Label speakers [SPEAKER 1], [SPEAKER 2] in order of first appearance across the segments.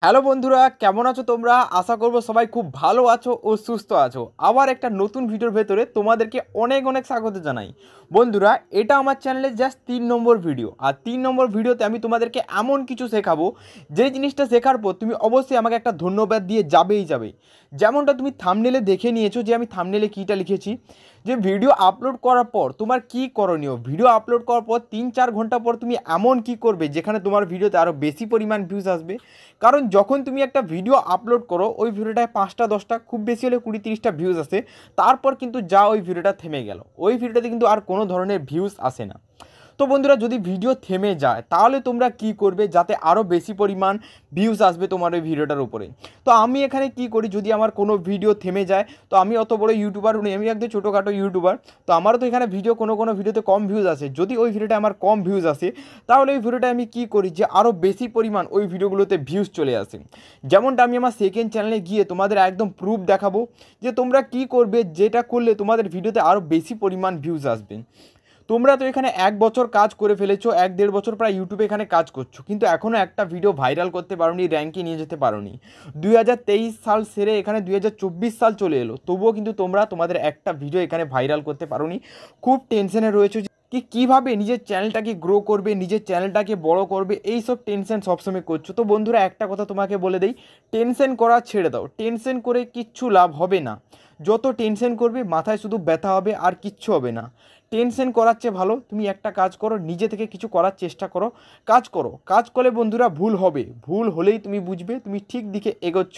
[SPEAKER 1] Hello বন্ধুরা, কেমন আছো তোমরা? আশা করবো সবাই খুব ভালো আছো ও সুস্থ আছো। আবার একটা নতুন ভিডিওর ভেতরে তোমাদেরকে অনেক অনেক স্বাগত জানাই। বন্ধুরা, এটা আমার চ্যানেলে জাস্ট 3 নম্বর ভিডিও, আর 3 নম্বর ভিডিওতে আমি তোমাদেরকে এমন কিছু শেখাবো যে জিনিসটা শেখার পর তুমি অবশ্যই আমাকে একটা ধন্যবাদ দিয়ে যাবেই যাবে। যেমনটা তুমি থাম্বনেলে দেখে নিয়েছো যে আমি থাম্বনেলে কীটা লিখেছি, যে ভিডিও আপলোড করার পর তোমার কি করণীয়। ভিডিও আপলোড করার পর 3-4 ঘন্টা পর তুমি এমন কি করবে যেখানে তোমার ভিডিওতে আরও বেশি পরিমাণ ভিউজ আসবে। কারণ যখন তুমি একটা ভিডিও আপলোড করো, ওই ভিডিওটায় 5টা 10টা খুব বেশি হলে 20-30টা ভিউজ আসে, তারপর কিন্তু যা ওই ভিডিওটা থেমে গেল, ওই ভিডিওটাতে কিন্তু আর কোনো ধরনের ভিউজ আসে না। তো বন্ধুরা, যদি ভিডিও থেমে যায় তাহলে তোমরা কি করবে যাতে আরও বেশি পরিমাণ ভিউজ আসবে তোমার ওই ভিডিওটার উপরে। তো আমি এখানে কি করি, যদি আমার কোনো ভিডিও থেমে যায়, তো আমি অত বড় ইউটিউবার নই, আমি একদম ছোটোখাটো ইউটিউবার। তো আমারও তো এখানে ভিডিও কোনো ভিডিওতে কম ভিউজ আসে। যদি ওই ভিডিওটা আমার কম ভিউজ আসে, তাহলে ওই ভিডিওটা আমি কি করি যে আরও বেশি পরিমাণ ওই ভিডিওগুলোতে ভিউজ চলে আসে। যেমনটা আমি আমার সেকেন্ড চ্যানেলে গিয়ে তোমাদের একদম প্রুফ দেখাবো যে তোমরা কি করবে, যেটা করলে তোমাদের ভিডিওতে আরও বেশি পরিমাণ ভিউজ আসবে। তোমরা তো এখানে 1 বছর কাজ করে ফেলেছো, 1-1.5 বছর প্রায় ইউটিউবে এখানে কাজ করছো, কিন্তু এখনও একটা ভিডিও ভাইরাল করতে পারোনি, র্যাঙ্কে নিয়ে যেতে পারোনি। 2023 সাল সেরে এখানে 2024 সাল চলে এলো, তবুও কিন্তু তোমরা তোমাদের একটা ভিডিও এখানে ভাইরাল করতে পারোনি। খুব টেনশনে রয়েছে কি কীভাবে নিজের চ্যানেলটাকে গ্রো করবে, নিজের চ্যানেলটাকে বড় করবে, এই সব টেনশন সবসময় করছো। তো বন্ধুরা, একটা কথা তোমাকে বলে দেই, টেনশন করা ছেড়ে দাও। টেনশন করে কিচ্ছু লাভ হবে না। যত টেনশন করবে মাথায় শুধু ব্যথা হবে, আর কিচ্ছু হবে না। টেনশন করার চেয়ে ভালো তুমি একটা কাজ করো, নিজে থেকে কিছু করার চেষ্টা করো, কাজ করলে বন্ধুরা ভুল হবে, ভুল হলেই তুমি বুঝবে তুমি ঠিক দিকে এগোচ্ছ।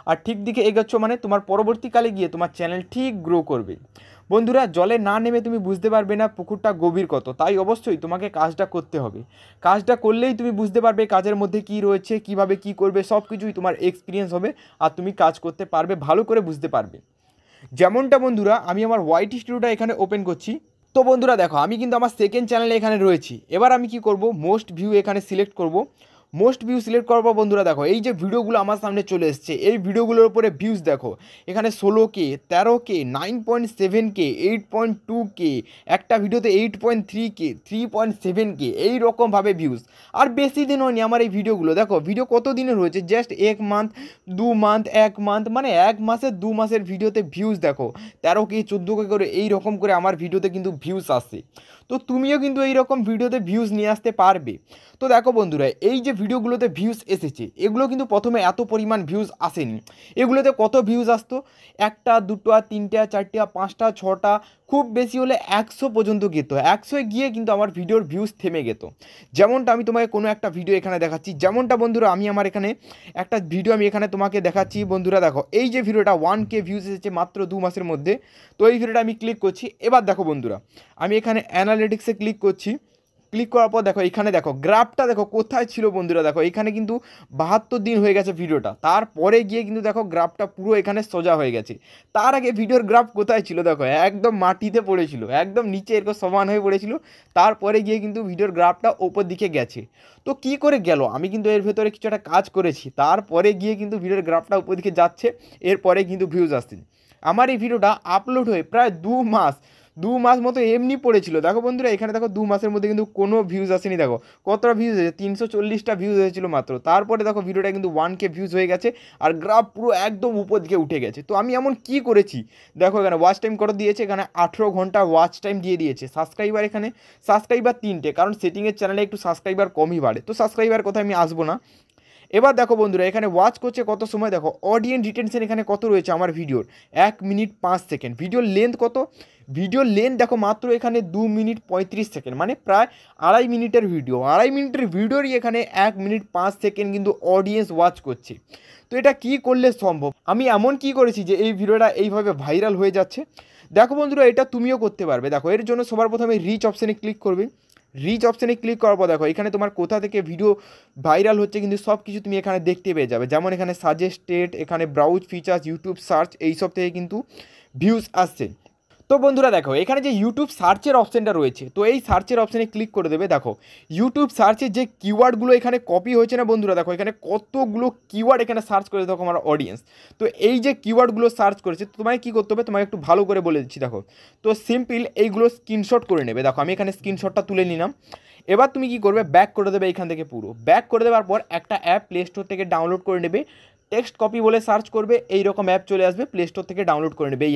[SPEAKER 1] আর ঠিক দিকে এগোচ্ছ মানে তোমার পরবর্তীকালে গিয়ে তোমার চ্যানেল ঠিক গ্রো করবে। বন্ধুরা, জলে না নেমে তুমি বুঝতে পারবে না পুকুরটা গভীর কত, তাই অবশ্যই তোমাকে কাজটা করতে হবে। কাজটা করলেই তুমি বুঝতে পারবে কাজের মধ্যে কি রয়েছে, কিভাবে কি করবে, সব কিছুই তোমার এক্সপিরিয়েন্স হবে, আর তুমি কাজ করতে পারবে, ভালো করে বুঝতে পারবে। যেমনটা বন্ধুরা, আমি আমার ওয়াইটি স্টুডিওটা এখানে ওপেন করছি। তো বন্ধুরা দেখো, আমি কিন্তু আমার সেকেন্ড চ্যানেলে এখানে রয়েছি। এবার আমি কি করব, মোস্ট ভিউ এখানে সিলেক্ট করব। মোস্ট ভিউ সিলেক্ট করার পর বন্ধুরা দেখো, এই যে ভিডিওগুলো আমার সামনে চলে এসছে, এই ভিডিওগুলোর উপরে ভিউজ দেখো, এখানে 16K, 13K, 9.7K, 8.2K, একটা ভিডিওতে 8.3K, 3.7K, এই রকমভাবে ভিউজ। আর বেশি দিন হয়নি আমার এই ভিডিওগুলো, দেখো ভিডিও কত দিনের হয়েছে, জাস্ট 1 মান্থ, 2 মান্থ, 1 মান্থ, মানে 1 মাসের 2 মাসের ভিডিওতে ভিউজ দেখো 13K, 14K করে এই রকম করে আমার ভিডিওতে কিন্তু ভিউজ আসে। তো তুমিও কিন্তু এই রকম ভিডিওতে ভিউজ নিয়ে আসতে পারবে। তো দেখো বন্ধুরা, এই যে ভিডিওগুলোতে ভিউজ এসেছে, এগুলো কিন্তু প্রথমে এত পরিমাণ ভিউজ আসেনি। এগুলোতে কত ভিউজ আসতো, 1টা 2টা 3টা 4টা 5টা 6টা, খুব বেশি হলে 100 পর্যন্ত যেত। 100-এ গিয়ে কিন্তু আমার ভিডিওর ভিউজ থেমে যেত। যেমনটা আমি তোমাকে কোনো একটা ভিডিও এখানে দেখাচ্ছি, যেমনটা বন্ধুরা আমি আমার এখানে একটা ভিডিও আমি এখানে তোমাকে দেখাচ্ছি। বন্ধুরা দেখো, এই যে ভিডিওটা 1K ভিউজ এসেছে মাত্র 2 মাসের মধ্যে। তো এই ভিডিওটা আমি ক্লিক করছি। এবার দেখো বন্ধুরা, আমি এখানে অ্যানালিটিক্সে ক্লিক করছি। ক্লিক করার পর দেখো, এখানে দেখো গ্রাফটা দেখো কোথায় ছিল বন্ধুরা। দেখো এখানে কিন্তু 72 দিন হয়ে গেছে ভিডিওটা, তারপরে গিয়ে কিন্তু দেখো গ্রাফটা পুরো এখানে সোজা হয়ে গেছে। তার আগে ভিডিওর গ্রাফ কোথায় ছিল দেখো, একদম মাটিতে পড়েছিল, একদম নিচে এরকম সমান হয়ে পড়েছিল। তারপরে গিয়ে কিন্তু ভিডিওর গ্রাফটা ওপর দিকে গেছে। তো কি করে গেল, আমি কিন্তু এর ভেতরে কিছু একটা কাজ করেছি, তারপরে গিয়ে কিন্তু ভিডিওর গ্রাফটা উপর দিকে যাচ্ছে, এরপরে কিন্তু ভিউজ আসছে। আমার এই ভিডিওটা আপলোড হয়ে প্রায় 2 মাস মতো এমনি পড়েছিল। দেখো বন্ধুরা, এখানে দেখো 2 মাসের মধ্যে কিন্তু কোনো ভিউজ আসেনি। দেখো কতটা ভিউজ হয়েছে, 340টা ভিউজ হয়েছিল মাত্র। তারপরে দেখো ভিডিওটা কিন্তু 1K ভিউজ হয়ে গেছে, আর গ্রাফ পুরো একদম উপর দিকে উঠে গেছে। তো আমি এমন কি করেছি দেখো, এখানে ওয়াচ টাইম কত দিয়েছে, এখানে 18 ঘন্টা ওয়াচ টাইম দিয়ে দিয়েছে। সাবস্ক্রাইবার এখানে সাবস্ক্রাইবার 3টে, কারণ সেটিংয়ের চ্যানেলে একটু সাবস্ক্রাইবার কমই বাড়ে, তো সাবস্ক্রাইবার কথা আমি আসবো না। এবার দেখো বন্ধুরা, এখানে ওয়াচ করছে কত সময়, দেখো অডিয়েন্স রিটেনশন এখানে কত রয়েছে আমার ভিডিওর, 1 মিনিট 5 সেকেন্ড। ভিডিওর লেন্থ কত, ভিডিওর লেন্থ দেখো মাত্র এখানে 2 মিনিট 35 সেকেন্ড, মানে প্রায় 2.5 মিনিটের ভিডিও। 2.5 মিনিটের ভিডিওরই এখানে 1 মিনিট 5 সেকেন্ড কিন্তু অডিয়েন্স ওয়াচ করছে। তো এটা কি করলে সম্ভব, আমি এমন কি করেছি যে এই ভিডিওটা এইভাবে ভাইরাল হয়ে যাচ্ছে। দেখো বন্ধুরা, এটা তুমিও করতে পারবে। দেখো এর জন্য সবার প্রথমে রিচ অপশানে ক্লিক করবে। রিচ অপশানে ক্লিক করার পর দেখো এখানে তোমার কোথা থেকে ভিডিও ভাইরাল হচ্ছে কিন্তু সব কিছু তুমি এখানে দেখতে পেয়ে যাবে। যেমন এখানে সাজেস্টেড, এখানে ব্রাউজ ফিচার্স, ইউটিউব সার্চ, এই সব থেকে কিন্তু ভিউজ আসছে। তো বন্ধুরা দেখো, এখানে যে ইউটিউব সার্চের অপশানটা রয়েছে, তো এই সার্চের অপশানে ক্লিক করে দেবে। দেখো ইউটিউব সার্চের যে কিওয়ার্ডগুলো এখানে কপি হয়েছে না বন্ধুরা, দেখো এখানে কতগুলো কিওয়ার্ড এখানে সার্চ করেছে দেখো আমার অডিয়েন্স। তো এই যে কিওয়ার্ডগুলো সার্চ করেছে, তো তোমাকে কী করতে হবে, তোমাকে একটু ভালো করে বলে দিচ্ছি। দেখো তো সিম্পল এইগুলো স্ক্রিনশট করে নেবে। দেখো আমি এখানে স্ক্রিনশটটা তুলে নিলাম। এবার তুমি কি করবে, ব্যাক করে দেবে এইখান থেকে, পুরো ব্যাক করে দেওয়ার পর একটা অ্যাপ প্লে স্টোর থেকে ডাউনলোড করে নেবে, টেক্সট কপি বলে সার্চ করবে, এই রকম অ্যাপ চলে আসবে, প্লে স্টোর থেকে ডাউনলোড করে নেবে এই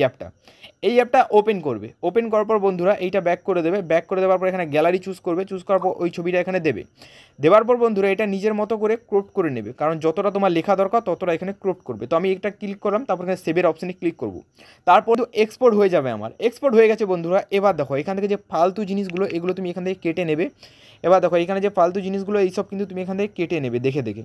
[SPEAKER 1] অ্যাপটা ওপেন করবে। ওপেন করার পর বন্ধুরা এইটা ব্যাক করে দেবে, ব্যাক করে দেওয়ার পর এখানে গ্যালারি চুজ করবে, চুজ করার পর ওই ছবিটা এখানে দেবে। দেওয়ার পর বন্ধুরা এটা নিজের মতো করে ক্রপ করে নেবে, কারণ যতটা তোমার লেখা দরকার ততটা এখানে ক্রপ করবে। তো আমি একটা ক্লিক করলাম, তারপর এখানে সেভের অপশানে ক্লিক করব, তারপর এক্সপোর্ট হয়ে যাবে আমার। এক্সপোর্ট হয়ে গেছে বন্ধুরা। এবার দেখো এখান থেকে যে ফালতু জিনিসগুলো এগুলো তুমি এখান থেকে কেটে নেবে। এবার দেখো এখানে যে ফালতু জিনিসগুলো এইসব কিন্তু তুমি এখান থেকে কেটে নেবে দেখে দেখে।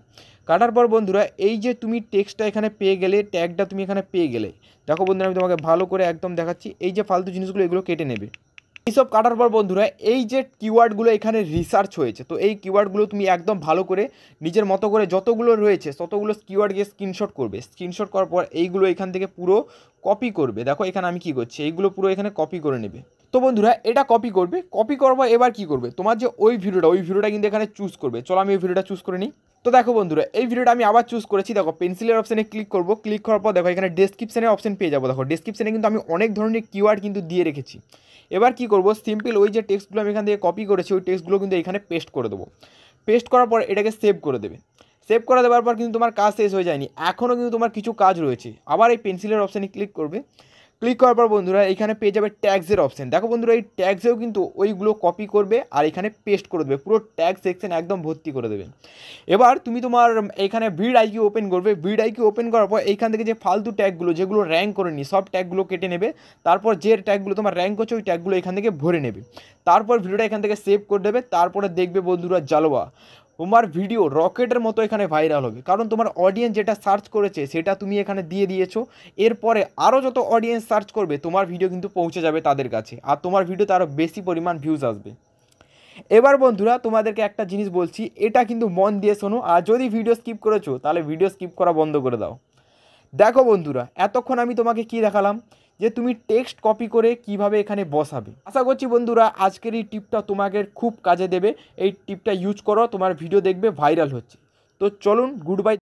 [SPEAKER 1] কাটার পর বন্ধুরা এই যে তুমি টেক্সটটা এখানে পেয়ে গেলে, ট্যাগটা তুমি এখানে পেয়ে গেলে, দেখো বন্ধুরা আমি তোমাকে ভালো করে একদম দেখাচ্ছি, এই যে ফালতু জিনিসগুলো এগুলো কেটে নেবে। এইসব কাটার পর বন্ধুরা এই যে কিওয়ার্ডগুলো এখানে রিসার্চ হয়েছে, তো এই কিওয়ার্ডগুলো তুমি একদম ভালো করে নিজের মতো করে যতগুলো রয়েছে ততগুলো কিওয়ার্ড গিয়ে স্ক্রিনশট করবে। স্ক্রিনশট করার পর এইগুলো এখান থেকে পুরো কপি করবে। দেখো এখানে আমি কি করছি, এইগুলো পুরো এখানে কপি করে নেবে। তো বন্ধুরা এটা কপি করবে, কপি করার পর এবার কি করবে, তোমার যে ওই ভিডিওটা কিন্তু এখানে চুজ করবে। চলো আমি ওই ভিডিওটা চুজ করে নিই। তো দেখো বন্ধুরা এই ভিডিওটা আমি আবার চুজ করেছি। দেখো পেন্সিলের অপশানে ক্লিক করব, ক্লিক করার পর দেখো এখানে ডেসক্রিপশানে অপশান পেয়ে যাবো। দেখো ডেসক্রিপশানে কিন্তু আমি অনেক ধরনের কিওয়ার্ড কিন্তু দিয়ে রেখেছি। এবার কি করব, সিম্পল ওই যে টেক্সটগুলো আমি এখান থেকে কপি করেছি ওই টেক্সটগুলো কিন্তু এখানে পেস্ট করে দেবো। পেস্ট করার পর এটাকে সেভ করে দেবে। সেভ করে দেওয়ার পর কিন্তু তোমার কাজ শেষ হয়ে যায়নি, এখনও কিন্তু তোমার কিছু কাজ রয়েছে। আবার এই পেন্সিলের অপশানে ক্লিক করবে, ক্লিক করার পর বন্ধুরা এখানে পেয়ে যাবে ট্যাগসের অপশান। দেখো বন্ধুরা এই ট্যাগসেও কিন্তু ওইগুলো কপি করবে আর এখানে পেস্ট করে দেবে, পুরো ট্যাগ সেকশন একদম ভর্তি করে দেবে। এবার তুমি তোমার এখানে ভিড আইকিউ ওপেন করবে, ভিড আইকিউ ওপেন করার পর এইখান থেকে যে ফালতু ট্যাগগুলো যেগুলো র্যাঙ্ক করেনি সব ট্যাগগুলো কেটে নেবে। তারপর যে ট্যাগগুলো তোমার র্যাঙ্ক করছে ওই ট্যাগগুলো এখান থেকে ভরে নেবে। তারপর ভিডিওটা এখান থেকে সেভ করে দেবে। তারপরে দেখবে বন্ধুরা জালোয়া, তোমার ভিডিও রকেটের মতো এখানে ভাইরাল হবে, কারণ তোমার অডিয়েন্স যেটা সার্চ করেছে সেটা তুমি এখানে দিয়ে দিয়েছো। এরপরে আরও যত অডিয়েন্স সার্চ করবে তোমার ভিডিও কিন্তু পৌঁছে যাবে তাদের কাছে, আর তোমার ভিডিওতে আরও বেশি পরিমাণ ভিউজ আসবে। এবার বন্ধুরা তোমাদেরকে একটা জিনিস বলছি, এটা কিন্তু মন দিয়ে শোনো, আর যদি ভিডিও স্কিপ করেছো তাহলে ভিডিও স্কিপ করা বন্ধ করে দাও। দেখো বন্ধুরা এতক্ষণ আমি তোমাকে কি দেখালাম, যে তুমি টেক্সট কপি করে কিভাবে এখানে বসাবে। আশা করছি বন্ধুরা আজকের এই টিপটা তোমাকে খুব কাজে দেবে। এই টিপটা ইউজ করো, তোমার ভিডিও দেখবে ভাইরাল হচ্ছে। তো চলুন, গুড বাই।